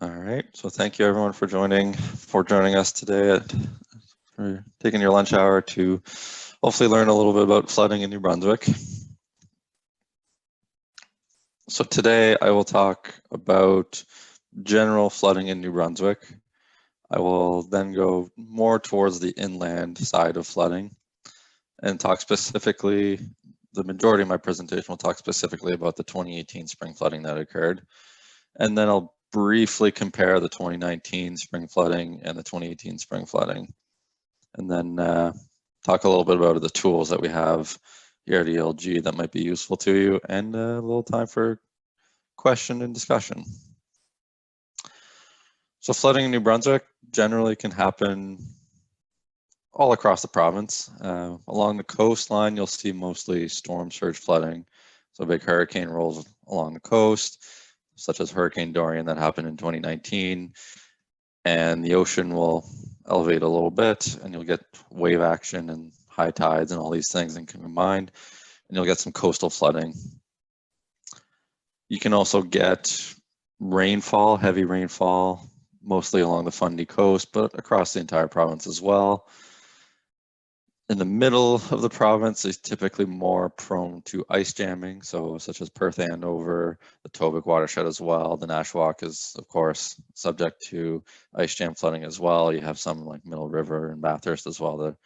All right, so thank you everyone for joining us today, for taking your lunch hour to hopefully learn a little bit about flooding in New Brunswick. So today I will talk about general flooding in New Brunswick. I will then go more towards the inland side of flooding and talk specifically, the majority of my presentation will talk specifically about the 2018 spring flooding that occurred. And then I'll briefly compare the 2019 spring flooding and the 2018 spring flooding. And then talk a little bit about the tools that we have here at ELG that might be useful to you, and a little time for question and discussion. So flooding in New Brunswick generally can happen all across the province. Along the coastline, you'll see mostly storm surge flooding. So a big hurricane rolls along the coast, such as Hurricane Dorian that happened in 2019, and the ocean will elevate a little bit, and you'll get wave action and high tides and all these things combined, and you'll get some coastal flooding. You can also get rainfall, heavy rainfall, mostly along the Fundy coast, but across the entire province as well. In the middle of the province is typically more prone to ice jamming, so such as Perth, Andover, the Tobic watershed as well. The Nashwaak is, of course, subject to ice jam flooding as well. You have some like Middle River and Bathurst as well that are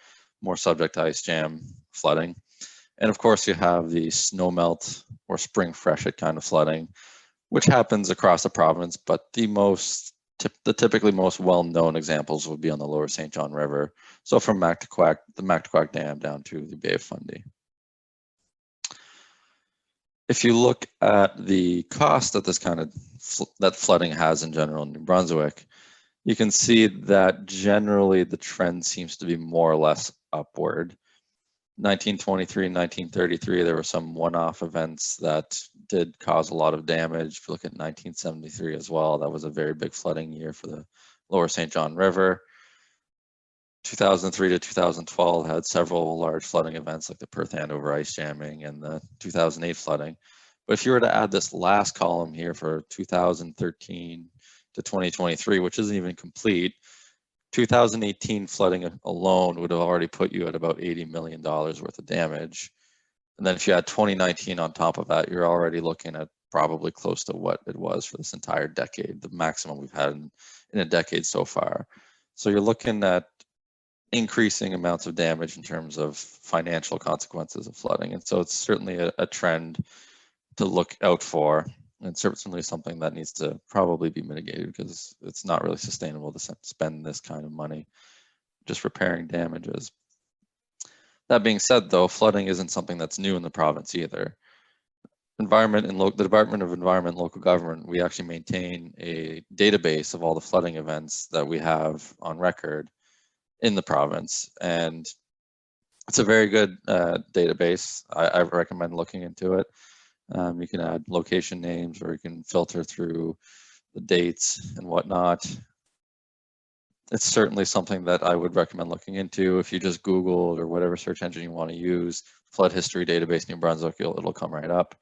more subject to ice jam flooding. And of course, you have the snowmelt or spring freshet kind of flooding, which happens across the province, but the typically most well-known examples would be on the lower St. John River. So from the Mactaquac Dam down to the Bay of Fundy. If you look at the cost that that flooding has in general in New Brunswick, you can see that generally the trend seems to be more or less upward. 1923 and 1933, there were some one-off events that did cause a lot of damage. If you look at 1973 as well, that was a very big flooding year for the lower St. John River. 2003 to 2012 had several large flooding events like the Perth Andover ice jamming and the 2008 flooding. But if you were to add this last column here for 2013 to 2023, which isn't even complete, 2018 flooding alone would have already put you at about $80 million worth of damage. And then if you add 2019 on top of that, you're already looking at probably close to what it was for this entire decade, the maximum we've had in a decade so far. So you're looking at increasing amounts of damage in terms of financial consequences of flooding. And so it's certainly a trend to look out for. And certainly something that needs to probably be mitigated, because it's not really sustainable to spend this kind of money just repairing damages. That being said, though, flooding isn't something that's new in the province either. The Department of Environment and Local Government, we actually maintain a database of all the flooding events that we have on record in the province, and it's a very good database. I recommend looking into it. You can add location names, or you can filter through the dates and whatnot. It's certainly something that I would recommend looking into. If you just Google or whatever search engine you want to use, flood history database New Brunswick, it'll come right up.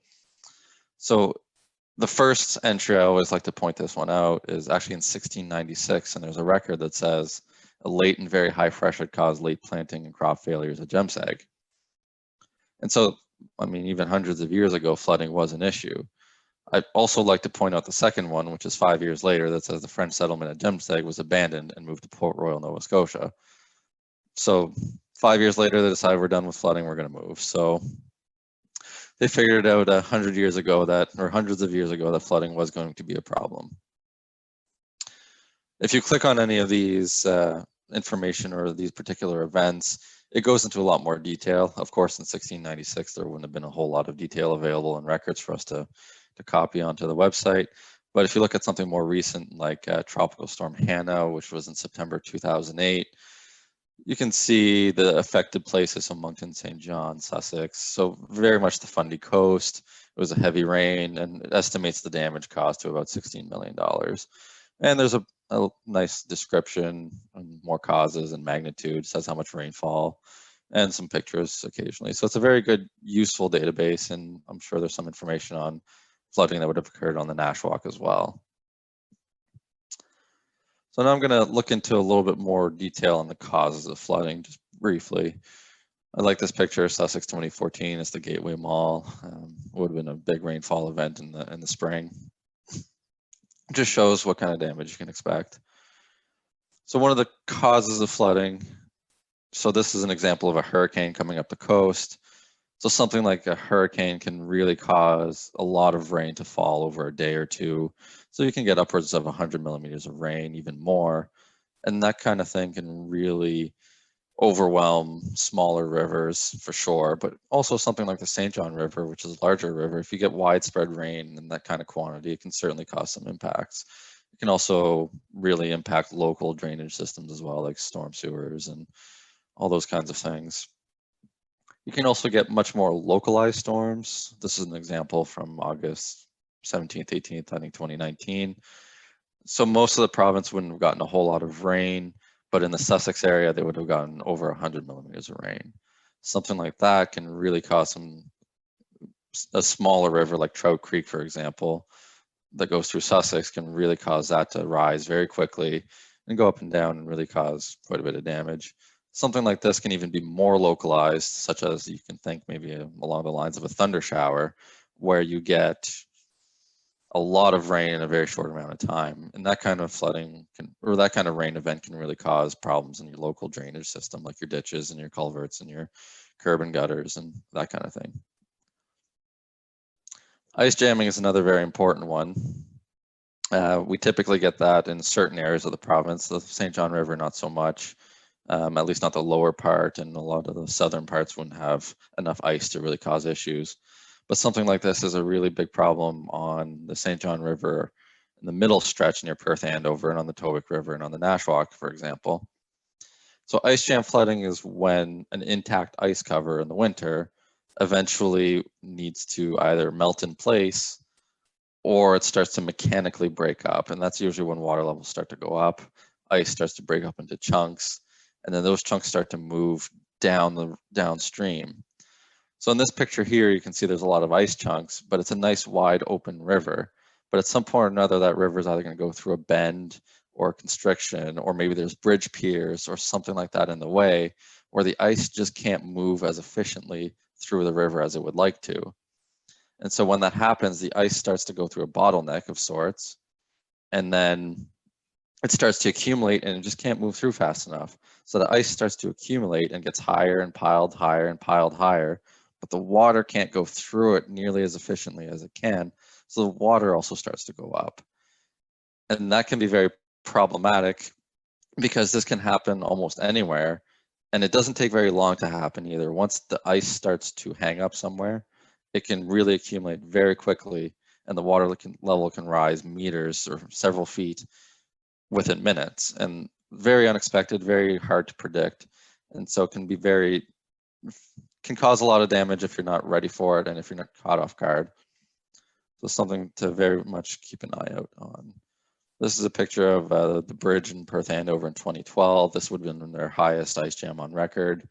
So the first entry, I always like to point this one out, is actually in 1696, and there's a record that says a late and very high freshet caused late planting and crop failures at Gemseg. And so, I mean, even hundreds of years ago, flooding was an issue. I'd also like to point out the second one, which is 5 years later, that says the French settlement at Gemseg was abandoned and moved to Port Royal, Nova Scotia. So 5 years later, they decided we're done with flooding, we're going to move. So they figured out 100 years ago or hundreds of years ago, that flooding was going to be a problem. If you click on any of these information or these particular events, it goes into a lot more detail. Of course, in 1696, there wouldn't have been a whole lot of detail available in records for us to copy onto the website. But if you look at something more recent, like Tropical Storm Hannah, which was in September 2008, you can see the affected places: so Moncton, St. John, Sussex. So very much the Fundy coast. It was a heavy rain, and it estimates the damage caused to about $16 million. And there's a nice description and more causes and magnitude, says how much rainfall, and some pictures occasionally. So it's a very good, useful database, and I'm sure there's some information on flooding that would have occurred on the Nashwaak as well. So now I'm going to look into a little bit more detail on the causes of flooding, just briefly. I like this picture, Sussex 2014. It's the Gateway Mall. Would have been a big rainfall event in the spring. It just shows what kind of damage you can expect. So one of the causes of flooding, so this is an example of a hurricane coming up the coast. So something like a hurricane can really cause a lot of rain to fall over a day or two. So you can get upwards of 100 millimeters of rain, even more. And that kind of thing can really overwhelm smaller rivers for sure, but also something like the St. John River, which is a larger river. If you get widespread rain in that kind of quantity, it can certainly cause some impacts. It can also really impact local drainage systems as well, like storm sewers and all those kinds of things. You can also get much more localized storms. This is an example from August 17th, 18th, I think 2019. So most of the province wouldn't have gotten a whole lot of rain, but in the Sussex area, they would have gotten over 100 millimeters of rain. Something like that can really cause a smaller river like Trout Creek, for example, that goes through Sussex can really cause that to rise very quickly and go up and down and really cause quite a bit of damage. Something like this can even be more localized, such as you can think maybe along the lines of a thunder shower, where you get a lot of rain in a very short amount of time. And that kind of flooding or that kind of rain event can really cause problems in your local drainage system, like your ditches and your culverts and your curb and gutters and that kind of thing. Ice jamming is another very important one. We typically get that in certain areas of the province. The St. John River, not so much, at least not the lower part, and a lot of the southern parts wouldn't have enough ice to really cause issues. But something like this is a really big problem on the St. John River in the middle stretch near Perth Andover and on the Tobique River and on the Nashwaak, for example. So ice jam flooding is when an intact ice cover in the winter eventually needs to either melt in place or it starts to mechanically break up. And that's usually when water levels start to go up, ice starts to break up into chunks, and then those chunks start to move downstream. So in this picture here, you can see there's a lot of ice chunks, but it's a nice wide open river. But at some point or another, that river is either going to go through a bend or a constriction, or maybe there's bridge piers or something like that in the way where the ice just can't move as efficiently through the river as it would like to. And so when that happens, the ice starts to go through a bottleneck of sorts, and then it starts to accumulate and it just can't move through fast enough. So the ice starts to accumulate and gets higher and piled higher and piled higher, but the water can't go through it nearly as efficiently as it can. So the water also starts to go up. And that can be very problematic because this can happen almost anywhere. And it doesn't take very long to happen either. Once the ice starts to hang up somewhere, it can really accumulate very quickly, and the water level can rise meters or several feet within minutes, and very unexpected, very hard to predict. And so it can cause a lot of damage if you're not ready for it and if you're not caught off guard. So something to very much keep an eye out on. This is a picture of the bridge in Perth Andover in 2012. This would have been their highest ice jam on record.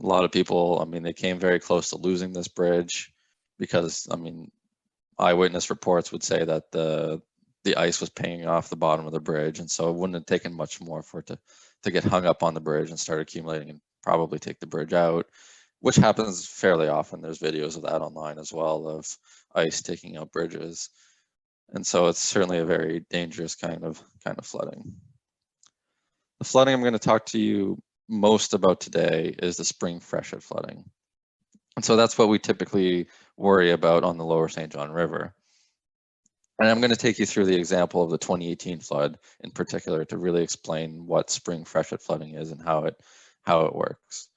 A lot of people, I mean, they came very close to losing this bridge because, I mean, eyewitness reports would say that the ice was pinging off the bottom of the bridge, and so it wouldn't have taken much more for it to get hung up on the bridge and start accumulating and probably take the bridge out, which happens fairly often. There's videos of that online as well, of ice taking out bridges. And so it's certainly a very dangerous kind of flooding. The flooding I'm going to talk to you most about today is the spring freshet flooding. And so that's what we typically worry about on the lower St. John River. And I'm going to take you through the example of the 2018 flood in particular to really explain what spring freshet flooding is and how it works.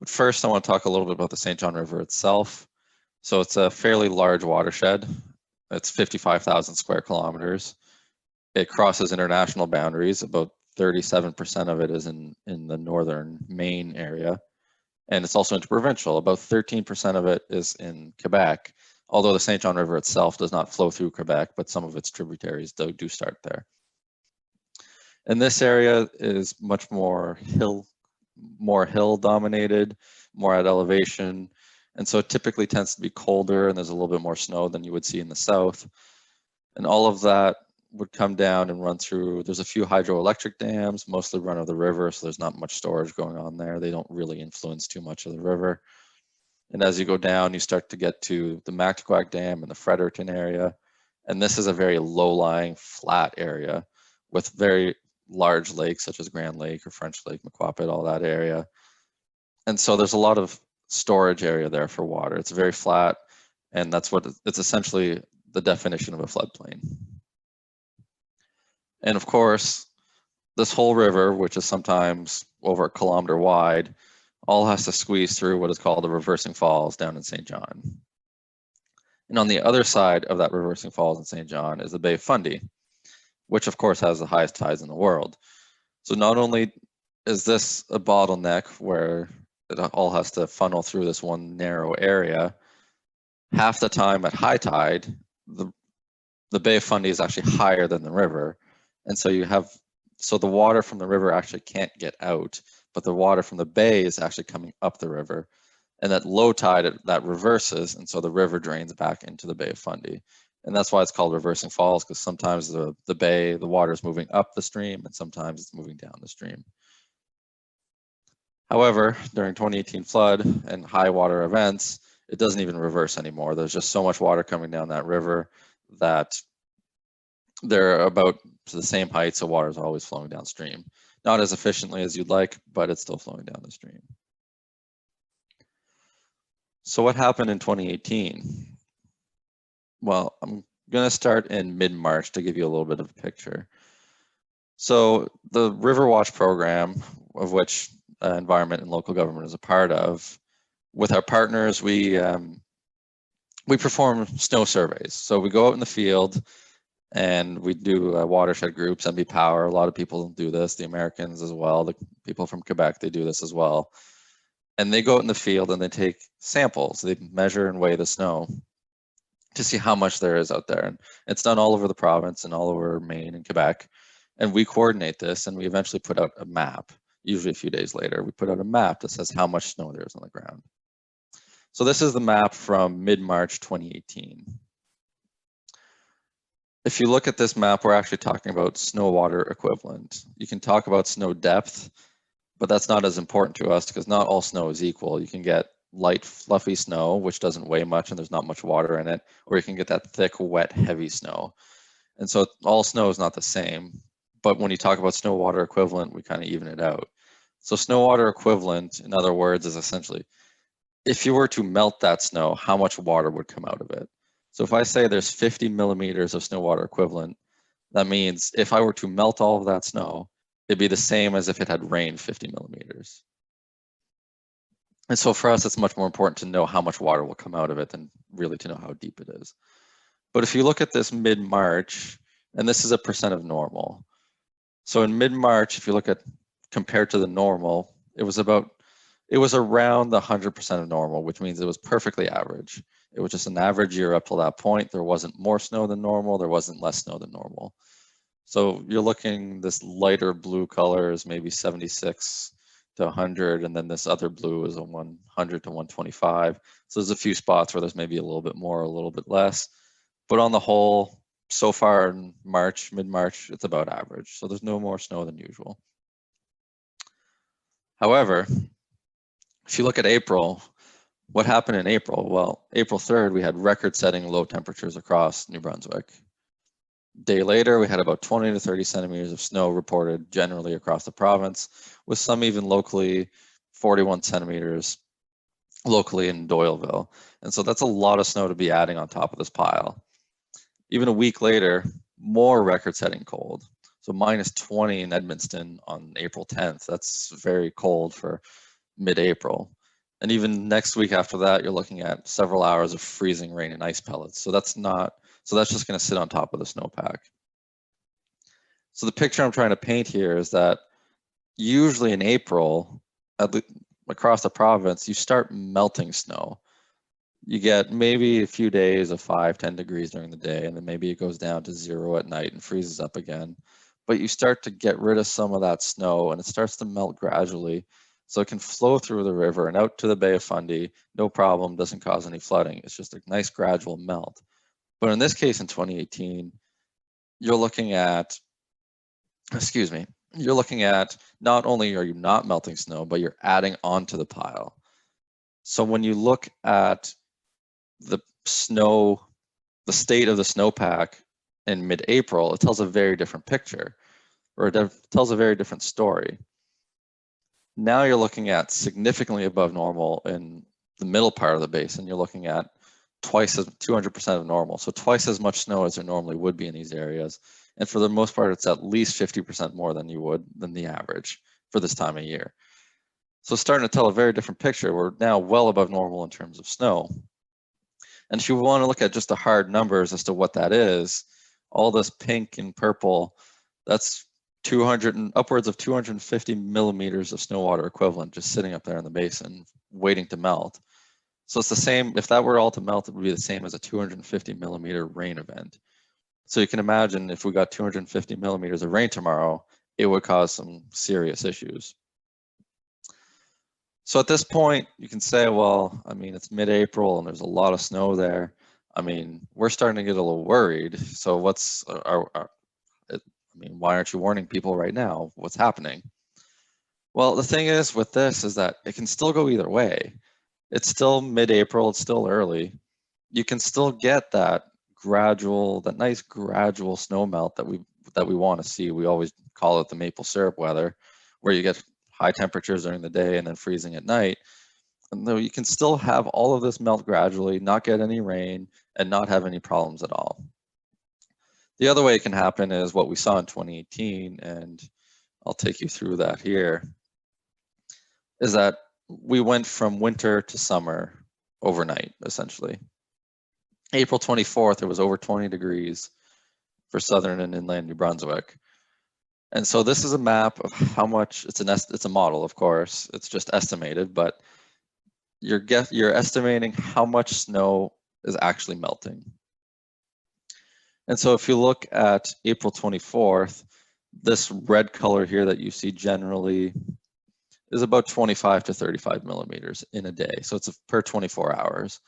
But first, I want to talk a little bit about the St. John River itself. So it's a fairly large watershed. It's 55,000 square kilometers. It crosses international boundaries. About 37% of it is in the northern Maine area. And it's also interprovincial. About 13% of it is in Quebec, although the St. John River itself does not flow through Quebec, but some of its tributaries do start there. And this area is much more hill dominated, more at elevation. And so it typically tends to be colder, and there's a little bit more snow than you would see in the south. And all of that would come down and run through. There's a few hydroelectric dams, mostly run of the river, so there's not much storage going on there. They don't really influence too much of the river. And as you go down, you start to get to the Nashwaak Dam and the Fredericton area. And this is a very low-lying, flat area with very large lakes such as Grand Lake or French Lake, Maquapit, all that area. And so there's a lot of storage area there for water. It's very flat, and that's what it's essentially the definition of a floodplain. And of course, this whole river, which is sometimes over a kilometer wide, all has to squeeze through what is called the reversing falls down in St. John. And on the other side of that reversing falls in St. John is the Bay of Fundy, which of course has the highest tides in the world. So not only is this a bottleneck where it all has to funnel through this one narrow area, half the time at high tide, the Bay of Fundy is actually higher than the river. And so the water from the river actually can't get out, but the water from the bay is actually coming up the river. And at low tide, that reverses, and so the river drains back into the Bay of Fundy. And that's why it's called reversing falls, because sometimes the bay, the water is moving up the stream, and sometimes it's moving down the stream. However, during 2018 flood and high water events, it doesn't even reverse anymore. There's just so much water coming down that river that they're about to the same height, so water is always flowing downstream. Not as efficiently as you'd like, but it's still flowing down the stream. So what happened in 2018? Well, I'm going to start in mid-March to give you a little bit of a picture. So the River Watch program, of which environment and local government is a part of, with our partners, we perform snow surveys. So we go out in the field and we do watershed groups, NB Power. A lot of people do this, the Americans as well, the people from Quebec, they do this as well. And they go out in the field and they take samples. They measure and weigh the snow to see how much there is out there. And it's done all over the province and all over Maine and Quebec. And we coordinate this, and we eventually put out a map. Usually a few days later, we put out a map that says how much snow there is on the ground. So this is the map from mid-March 2018. If you look at this map, we're actually talking about snow water equivalent. You can talk about snow depth, but that's not as important to us because not all snow is equal. You can get light, fluffy snow, which doesn't weigh much and there's not much water in it, or you can get that thick, wet, heavy snow. And so all snow is not the same, but when you talk about snow water equivalent, we kind of even it out. So snow water equivalent, in other words, is essentially, if you were to melt that snow, how much water would come out of it? So if I say there's 50 millimeters of snow water equivalent, that means if I were to melt all of that snow, it'd be the same as if it had rained 50 millimeters. And so for us, it's much more important to know how much water will come out of it than really to know how deep it is. But if you look at this mid-March, and this is a percent of normal. So in mid-March, if you look at compared to the normal, it was around the 100% of normal, which means it was perfectly average. It was just an average year up till that point. There wasn't more snow than normal. There wasn't less snow than normal. So you're looking, this lighter blue color is maybe 76 to 100, and then this other blue is a 100 to 125. So there's a few spots where there's maybe a little bit more, a little bit less. But on the whole, so far in March, mid-March, it's about average. So there's no more snow than usual. However, if you look at April, what happened in April? Well, April 3rd, we had record-setting low temperatures across New Brunswick. Day later, we had about 20 to 30 centimeters of snow reported generally across the province, with some even locally 41 centimeters locally in Doyleville. And so that's a lot of snow to be adding on top of this pile. Even a week later, more record-setting cold. So minus 20 in Edmundston on April 10th. That's very cold for mid-April. And even next week after that, you're looking at several hours of freezing rain and ice pellets. So that's just going to sit on top of the snowpack. So the picture I'm trying to paint here is that usually in April, across the province, you start melting snow. You get maybe a few days of 5-10 degrees during the day, and then maybe it goes down to 0 at night and freezes up again. But you start to get rid of some of that snow, and it starts to melt gradually. So it can flow through the river and out to the Bay of Fundy, no problem, doesn't cause any flooding. It's just a nice gradual melt. But in this case, in 2018, you're looking at, excuse me, you're looking at not only are you not melting snow, but you're adding onto the pile. So when you look at the snow, the state of the snowpack in mid-April, it tells a very different picture, or it tells a very different story. Now you're looking at significantly above normal in the middle part of the basin. You're looking at twice as 200% of normal. So twice as much snow as there normally would be in these areas. And for the most part, it's at least 50% more than than the average for this time of year. So it's starting to tell a very different picture. We're now well above normal in terms of snow. And if you want to look at just the hard numbers as to what that is, all this pink and purple, that's 200 and upwards of 250 millimeters of snow water equivalent just sitting up there in the basin waiting to melt. So it's the same, if that were all to melt, it would be the same as a 250 millimeter rain event. So you can imagine if we got 250 millimeters of rain tomorrow, it would cause some serious issues. So at this point, you can say, well, I mean, it's mid-April and there's a lot of snow there. I mean, we're starting to get a little worried. So what's why aren't you warning people right now? What's happening? Well, the thing is with this is that it can still go either way. It's still mid-April, it's still early. You can still get that nice gradual snow melt that we want to see. We always call it the maple syrup weather, where you get high temperatures during the day and then freezing at night. And though you can still have all of this melt gradually, not get any rain, and not have any problems at all. The other way it can happen is what we saw in 2018, and I'll take you through that here, is that we went from winter to summer overnight, essentially. April 24th, it was over 20 degrees for southern and inland New Brunswick. And so this is a map of how much, it's a model, of course, it's just estimated, but you're estimating how much snow is actually melting. And so if you look at April 24th, this red color here that you see generally is about 25 to 35 millimeters in a day. So it's per 24 hours.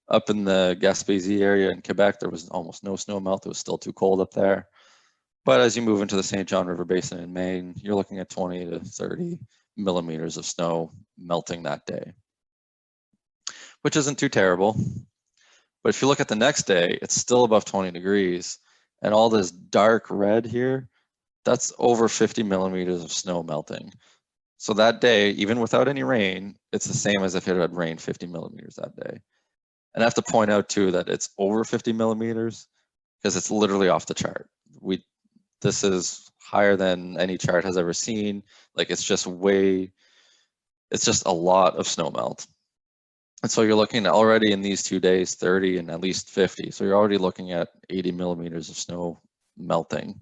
Up in the Gaspésie area in Quebec, there was almost no snow melt. It was still too cold up there. But as you move into the St. John River Basin in Maine, you're looking at 20 to 30 millimeters of snow melting that day, which isn't too terrible. But if you look at the next day, it's still above 20 degrees. And all this dark red here, that's over 50 millimeters of snow melting. So that day, even without any rain, it's the same as if it had rained 50 millimeters that day. And I have to point out too that it's over 50 millimeters because it's literally off the chart. This is higher than any chart has ever seen. Like it's just a lot of snow melt. And so you're looking at already in these 2 days, 30 and at least 50. So you're already looking at 80 millimeters of snow melting.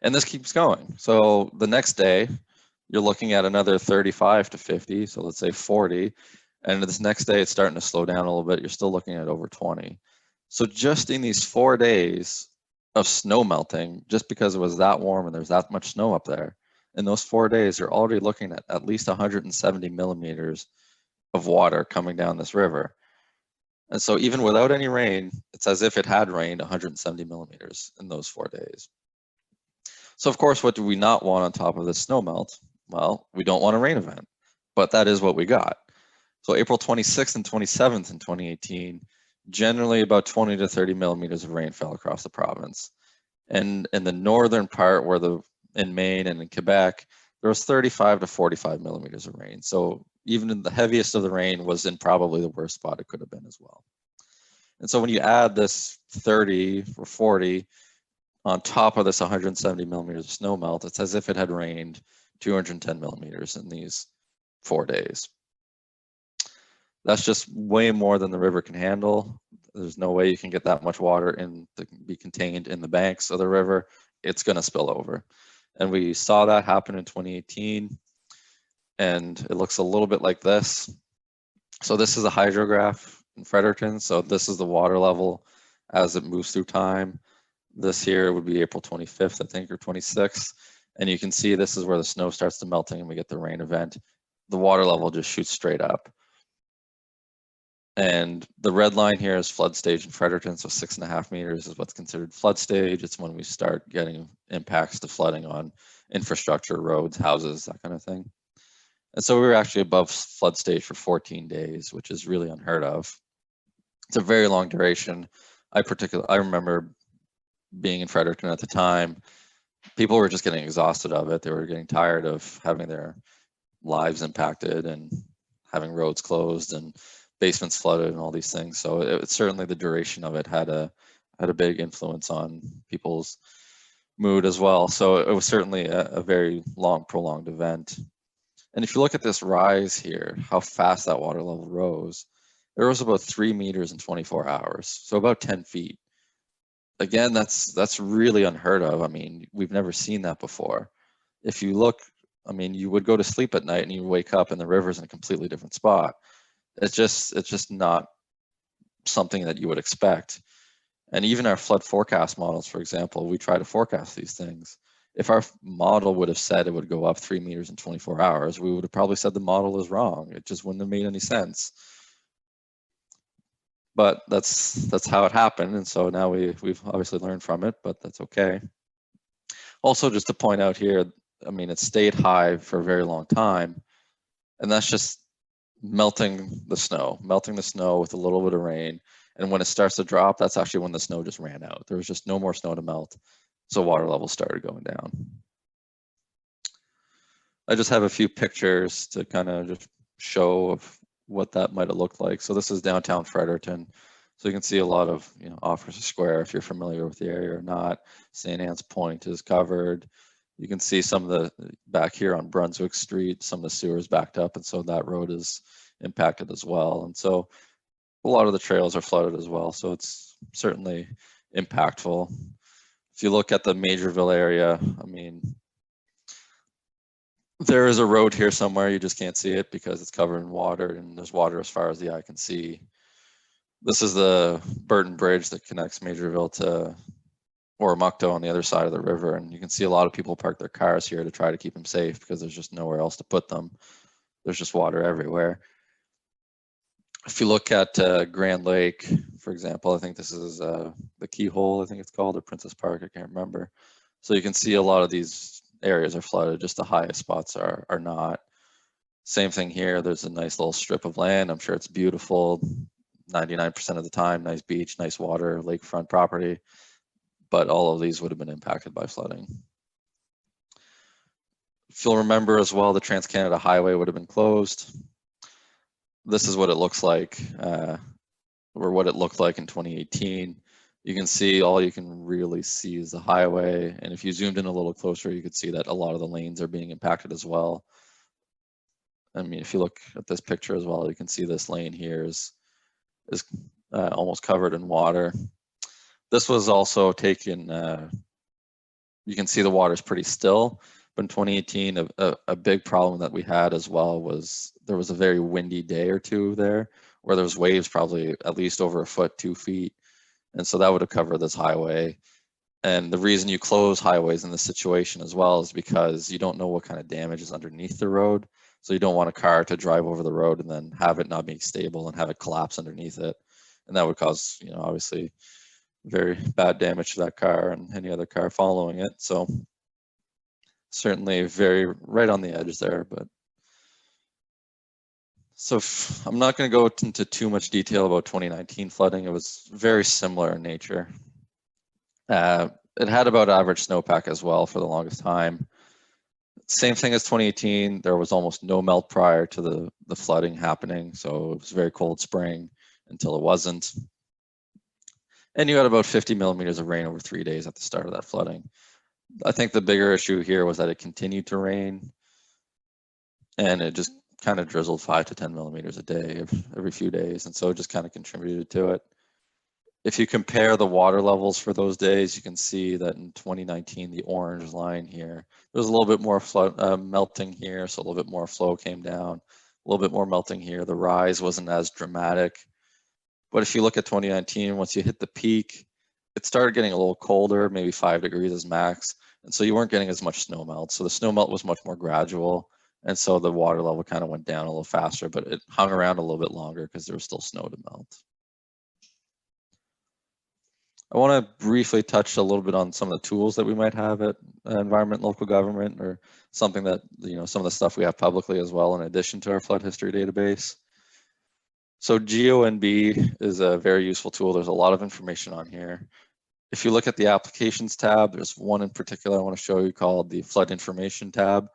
And this keeps going. So the next day, you're looking at another 35 to 50. So let's say 40. And this next day, it's starting to slow down a little bit. You're still looking at over 20. So just in these 4 days of snow melting, just because it was that warm and there's that much snow up there, in those 4 days, you're already looking at least 170 millimeters of water coming down this river. And so even without any rain, it's as if it had rained 170 millimeters in those 4 days. So of course, what do we not want on top of this snow melt? Well, we don't want a rain event, but that is what we got. So April 26th and 27th in 2018, generally about 20 to 30 millimeters of rain fell across the province. And in the northern part, in Maine and in Quebec, there was 35 to 45 millimeters of rain. So even in the heaviest of the rain was in probably the worst spot it could have been as well. And so when you add this 30 or 40 on top of this 170 millimeters of snow melt, it's as if it had rained 210 millimeters in these 4 days. That's just way more than the river can handle. There's no way you can get that much water to be contained in the banks of the river. It's going to spill over. And we saw that happen in 2018. And it looks a little bit like this. So this is a hydrograph in Fredericton. So this is the water level as it moves through time. This here would be April 25th, I think, or 26th. And you can see this is where the snow starts to melting and we get the rain event. The water level just shoots straight up. And the red line here is flood stage in Fredericton, so 6.5 meters is what's considered flood stage. It's when we start getting impacts to flooding on infrastructure, roads, houses, that kind of thing. And so we were actually above flood stage for 14 days, which is really unheard of. It's a very long duration. I remember being in Fredericton at the time. People were just getting exhausted of it. They were getting tired of having their lives impacted and having roads closed and basements flooded and all these things. So it certainly, the duration of it had a big influence on people's mood as well. So it was certainly a very long, prolonged event. And if you look at this rise here, how fast that water level rose, it rose about 3 meters in 24 hours, so about 10 feet. Again, that's really unheard of. I mean, we've never seen that before. If you look, I mean, you would go to sleep at night and you wake up and the river's in a completely different spot. It's just not something that you would expect. And even our flood forecast models, for example, we try to forecast these things. If our model would have said it would go up 3 meters in 24 hours, we would have probably said the model is wrong. It just wouldn't have made any sense. But that's how it happened. And so now we've obviously learned from it, but that's okay. Also, just to point out here, I mean, it stayed high for a very long time. And that's just melting the snow with a little bit of rain. And when it starts to drop, that's actually when the snow just ran out. There was just no more snow to melt. So water levels started going down. I just have a few pictures to kind of just show of what that might have looked like. So this is downtown Fredericton. So you can see a lot of, Officer Square, if you're familiar with the area or not. St. Anne's Point is covered. You can see some of the, back here on Brunswick Street, some of the sewers backed up, and so that road is impacted as well. And so a lot of the trails are flooded as well. So it's certainly impactful. If you look at the Majorville area, I mean, there is a road here somewhere, you just can't see it because it's covered in water and there's water as far as the eye can see. This is the Burton Bridge that connects Majorville to Oromocto on the other side of the river. And you can see a lot of people park their cars here to try to keep them safe because there's just nowhere else to put them. There's just water everywhere. If you look at Grand Lake, for example, I think this is the Keyhole, I think it's called, or Princess Park, I can't remember. So you can see a lot of these areas are flooded, just the highest spots are not. Same thing here, there's a nice little strip of land. I'm sure it's beautiful, 99% of the time, nice beach, nice water, lakefront property, but all of these would have been impacted by flooding. If you'll remember as well, the Trans-Canada Highway would have been closed. This is what it looks like, or what it looked like in 2018. You can see, all you can really see is the highway. And if you zoomed in a little closer, you could see that a lot of the lanes are being impacted as well. I mean, if you look at this picture as well, you can see this lane here is almost covered in water. This was also taken, you can see the water is pretty still, but in 2018, a big problem that we had as well was there was a very windy day or two there where there was waves probably at least over 1 foot, 2 feet. And so that would have covered this highway. And the reason you close highways in this situation as well is because you don't know what kind of damage is underneath the road. So you don't want a car to drive over the road and then have it not being stable and have it collapse underneath it. And that would cause, obviously very bad damage to that car and any other car following it. So certainly very right on the edge there, but. So I'm not going to go into too much detail about 2019 flooding. It was very similar in nature. It had about average snowpack as well for the longest time. Same thing as 2018. There was almost no melt prior to the flooding happening. So it was a very cold spring until it wasn't. And you had about 50 millimeters of rain over 3 days at the start of that flooding. I think the bigger issue here was that it continued to rain and it just kind of drizzled 5 to 10 millimeters a day every few days. And so it just kind of contributed to it. If you compare the water levels for those days, you can see that in 2019, the orange line here, there was a little bit more melting here. So a little bit more flow came down, a little bit more melting here. The rise wasn't as dramatic. But if you look at 2019, once you hit the peak, it started getting a little colder, maybe 5 degrees as max. And so you weren't getting as much snow melt. So the snow melt was much more gradual And so the water level kind of went down a little faster, but it hung around a little bit longer because there was still snow to melt. I want to briefly touch a little bit on some of the tools that we might have at environment and local government, or something that, some of the stuff we have publicly as well in addition to our flood history database. So GeoNB is a very useful tool. There's a lot of information on here. If you look at the applications tab, there's one in particular I want to show you called the flood information tab.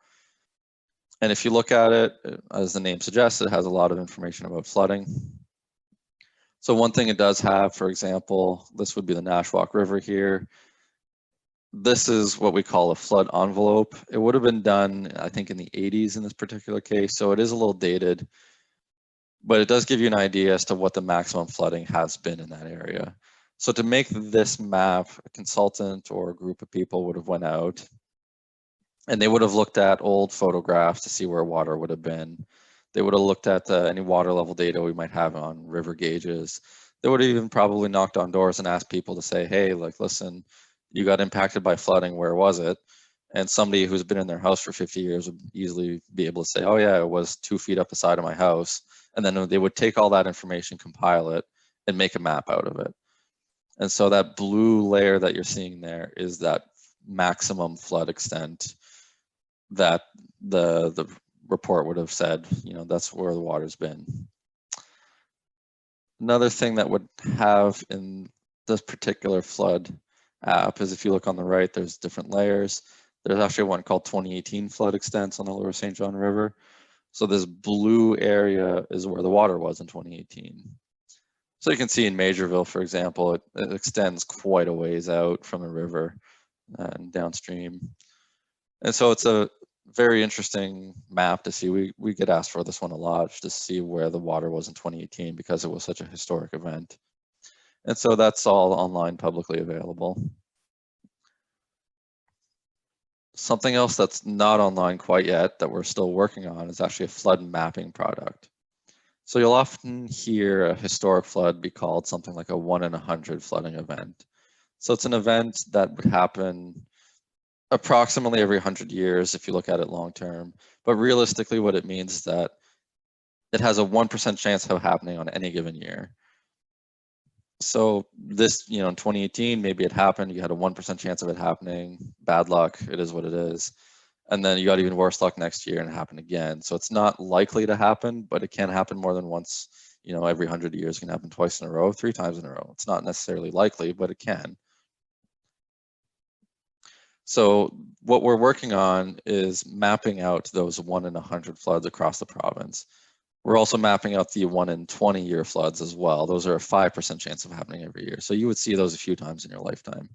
And if you look at it, as the name suggests, it has a lot of information about flooding. So one thing it does have, for example, this would be the Nashwaak River here. This is what we call a flood envelope. It would have been done, I think, in the 80s in this particular case, so it is a little dated, but it does give you an idea as to what the maximum flooding has been in that area. So to make this map, a consultant or a group of people would have went out and they would have looked at old photographs to see where water would have been. They would have looked at any water level data we might have on river gauges. They would have even probably knocked on doors and asked people to say, hey, like, listen, you got impacted by flooding, where was it? And somebody who's been in their house for 50 years would easily be able to say, oh yeah, it was 2 feet up the side of my house. And then they would take all that information, compile it, and make a map out of it. And so that blue layer that you're seeing there is that maximum flood extent that the report would have said, that's where the water's been. Another thing that would have in this particular flood app is, if you look on the right, there's different layers. There's actually one called 2018 flood extents on the Lower St. John River. So this blue area is where the water was in 2018. So you can see in Majorville, for example, it extends quite a ways out from the river and downstream. And so it's a very interesting map to see. We get asked for this one a lot, just to see where the water was in 2018 because it was such a historic event. And so that's all online, publicly available. Something else that's not online quite yet that we're still working on is actually a flood mapping product. So you'll often hear a historic flood be called something like a 1 in 100 flooding event. So it's an event that would happen approximately every 100 years if you look at it long term. But realistically, what it means is that it has a 1% chance of happening on any given year. So this, in 2018, maybe it happened, you had a 1% chance of it happening. Bad luck, it is what it is. And then you got even worse luck next year and it happened again. So it's not likely to happen, but it can happen more than once. Every 100 years can happen twice in a row, 3 times in a row. It's not necessarily likely, but it can. So what we're working on is mapping out those 1 in 100 floods across the province. We're also mapping out the 1 in 20 year floods as well. Those are a 5% chance of happening every year. So you would see those a few times in your lifetime.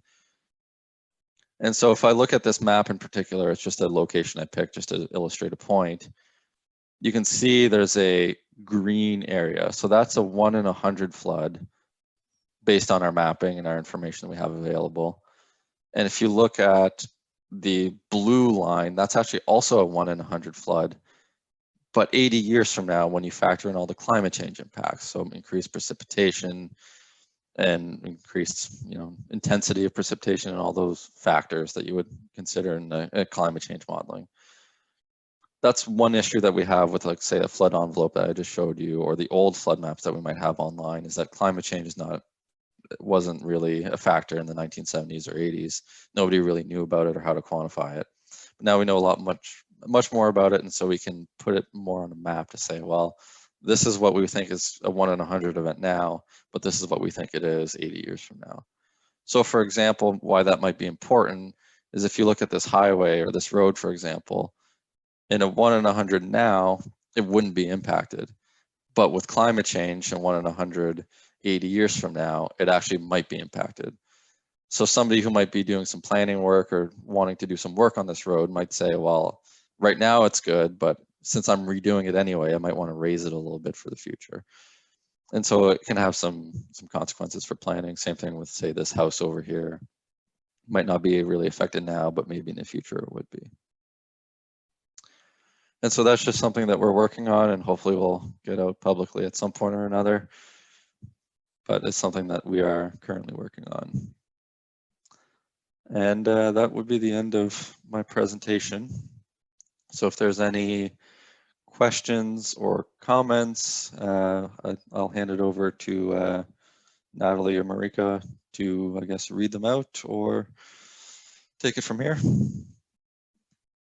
And so if I look at this map in particular, it's just a location I picked just to illustrate a point. You can see there's a green area. So that's a 1 in 100 flood based on our mapping and our information that we have available. And if you look at the blue line, that's actually also a 1 in 100 flood, but 80 years from now, when you factor in all the climate change impacts, so increased precipitation and increased, intensity of precipitation and all those factors that you would consider in a climate change modeling. That's one issue that we have with, like, say, a flood envelope that I just showed you, or the old flood maps that we might have online, is that climate change wasn't really a factor in the 1970s or 80s. Nobody really knew about it or how to quantify it. But now we know much more about it, and so we can put it more on a map to say, well, this is what we think is a 1 in 100 event now, but this is what we think it is 80 years from now. So for example, why that might be important is if you look at this highway or this road, for example, in a 1 in 100 now, it wouldn't be impacted. But with climate change and 1 in 100, 80 years from now, it actually might be impacted. So somebody who might be doing some planning work or wanting to do some work on this road might say, well, right now it's good, but since I'm redoing it anyway, I might want to raise it a little bit for the future. And so it can have some consequences for planning. Same thing with, say, this house over here. Might not be really affected now, but maybe in the future it would be. And so that's just something that we're working on, and hopefully we'll get out publicly at some point or another. But it's something that we are currently working on. And that would be the end of my presentation. So if there's any questions or comments, I'll hand it over to Natalie or Marika to, I guess, read them out or take it from here.